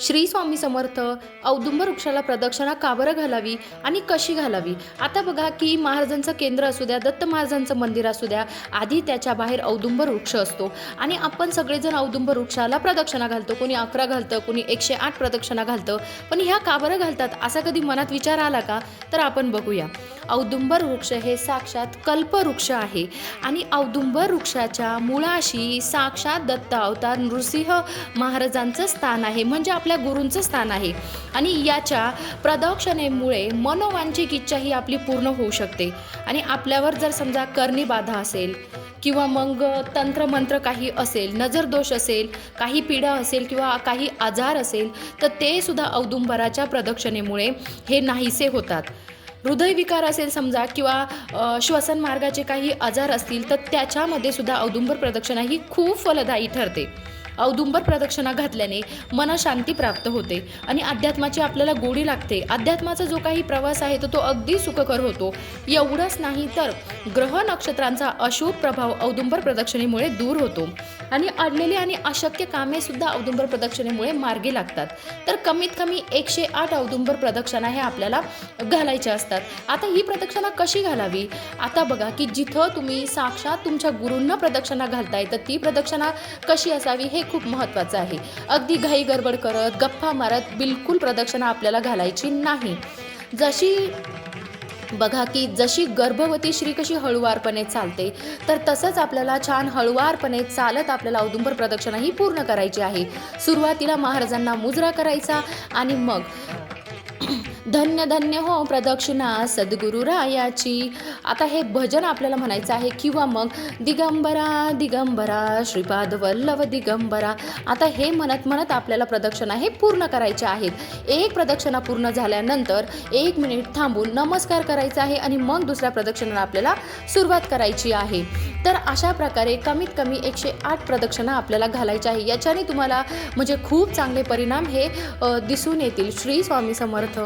श्री स्वामी समर्थ. औदुंबर वृक्षाला प्रदक्षिणा का बरं घालावी आणि कशी घालावी? आता बघा की महाराजांचं केंद्र असू द्या, दत्त महाराजांचं मंदिर असू द्या, आधी त्याच्या बाहेर औदुंबर वृक्ष असतो आणि आपण सगळेजण औदुंबर वृक्षाला प्रदक्षिणा घालतो. कोणी 11 घालतं, कोणी 108 प्रदक्षिणा घालतं. पण ह्या का बरं घालतात असा कधी मनात विचार आला का? तर आपण बघूया. औदुंबर वृक्ष हे साक्षात कल्पवृक्ष आहे आणि औदुंबर वृक्षाच्या मुळाशी साक्षात दत्त अवतार नृसिंह महाराजांचं स्थान आहे, म्हणजे आपल्या गुरूंचं स्थान आहे. आणि याच्या प्रदक्षिणेमुळे मनोवांछिक इच्छा ही आपली पूर्ण होऊ शकते. आणि आपल्यावर जर समजा करणी बाधा असेल किंवा मग तंत्रमंत्र काही असेल, नजरदोष असेल, काही पीडा असेल किंवा काही आजार असेल, तर ते सुद्धा औदुंबराच्या प्रदक्षिणेमुळे हे नाहीसे होतात. हृदयविकार असेल समजा किंवा श्वसन मार्गाचे काही आजार असतील, तर त्याच्यामध्ये सुद्धा औदुंबर प्रदक्षिणा ही खूप फलदायी ठरते. औदुंबर प्रदक्षिणा घातल्याने मनशांती प्राप्त होते आणि अध्यात्माची आपल्याला गोडी लागते. अध्यात्माचा जो काही प्रवास आहे तो अगदी सुखकर होतो. एवढंच नाही तर ग्रह नक्षत्रांचा अशुभ प्रभाव औदुंबर प्रदक्षिणेमुळे दूर होतो आणि अडलेली आणि अशक्य कामे सुद्धा औदुंबर प्रदक्षिणेमुळे मार्गी लागतात. तर कमीत कमी 108 औदुंबर प्रदक्षिणा हे आपल्याला घालायच्या असतात. आता ही प्रदक्षिणा कशी घालावी? आता बघा की जिथं तुम्ही साक्षात तुमच्या गुरूंना प्रदक्षिणा घालताय, तर ती प्रदक्षिणा कशी असावी हे खूप महत्त्वाचं आहे. अगदी घाई गडबड करत, गप्पा मारत बिलकुल प्रदक्षिणा आपल्याला घालायची नाही. बघा की जशी गर्भवती श्री कशी हळुवारपणे चालते, तर तसंच आपल्याला छान हळुवारपणे चालत आपल्याला औदुंबर प्रदक्षिणा ही पूर्ण करायची आहे. सुरुवातीला महाराजांना मुजरा करायचा आणि मग धन्य धन्य हो प्रदक्षिणा सद्गुरु रायाची. आता हे भजन आपल्याला म्हणायचं आहे किंवा मग दिगंबरा दिगंबरा श्रीपाद वल्लभ दिगंबरा. आता हे म्हणत म्हणत आपल्याला प्रदक्षिणा हे पूर्ण करायचे आहेत. एक प्रदक्षिणा पूर्ण झाल्यानंतर 1 मिनिट थांबून नमस्कार करायचा आहे आणि मग दुसऱ्या प्रदक्षिणेला आपल्याला सुरुवात करायची आहे. तर अशा प्रकारे कमीत कमी 108 प्रदक्षिणा आपल्याला घालायच्या आहे. याच्याने तुम्हाला म्हणजे खूप चांगले परिणाम हे दिसून येतील. श्री स्वामी समर्थ.